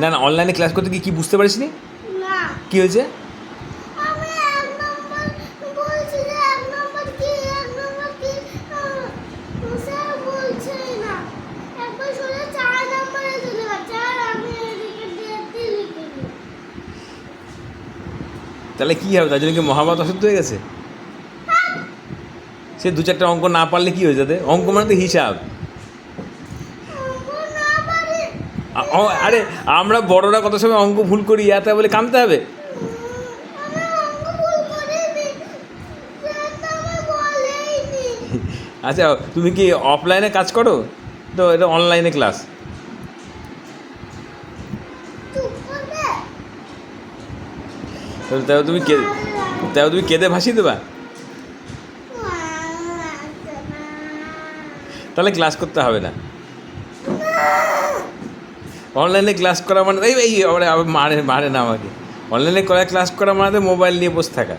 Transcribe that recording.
না না, অনলাইনে ক্লাস করতে গিয়ে কি বুঝতে পারিস নি? না, কি হয়েছে? আমি 1 নম্বর বলছি যে 1 নম্বর কি স্যার বলছে না। একবার শুনে 4 নম্বরে চলে গেছে আর আমি এদিকে দিয়ে লিখে দিই। তাহলে কী হবে? তার জন্য কি মহাভারত অশুদ্ধ হয়ে গেছে? সে 2-4টা অঙ্ক না পারলে কী হয়ে যাবে? অঙ্ক মানে তো হিসাব। অঙ্ক না পারি। আরে আমরা বড়রা কত সময় অঙ্ক ভুল করি, এত বলে কামতে হবে? আমি অঙ্ক ভুল করিনি। স্যার তো আমায় বলেইনি। আচ্ছা, তুমি কি অফলাইনে কাজ করো? তো এটা অনলাইনে ক্লাস। চুপ করবে? তাও তুমি কেঁদে ভাসিয়ে দেবা? তাহলে ক্লাস করতে হবে না। অনলাইনে ক্লাস করা মানে এই এই আবার মারে না আমাকে। অনলাইনে ক্লাস করা মানে মোবাইল নিয়ে বসে থাকা।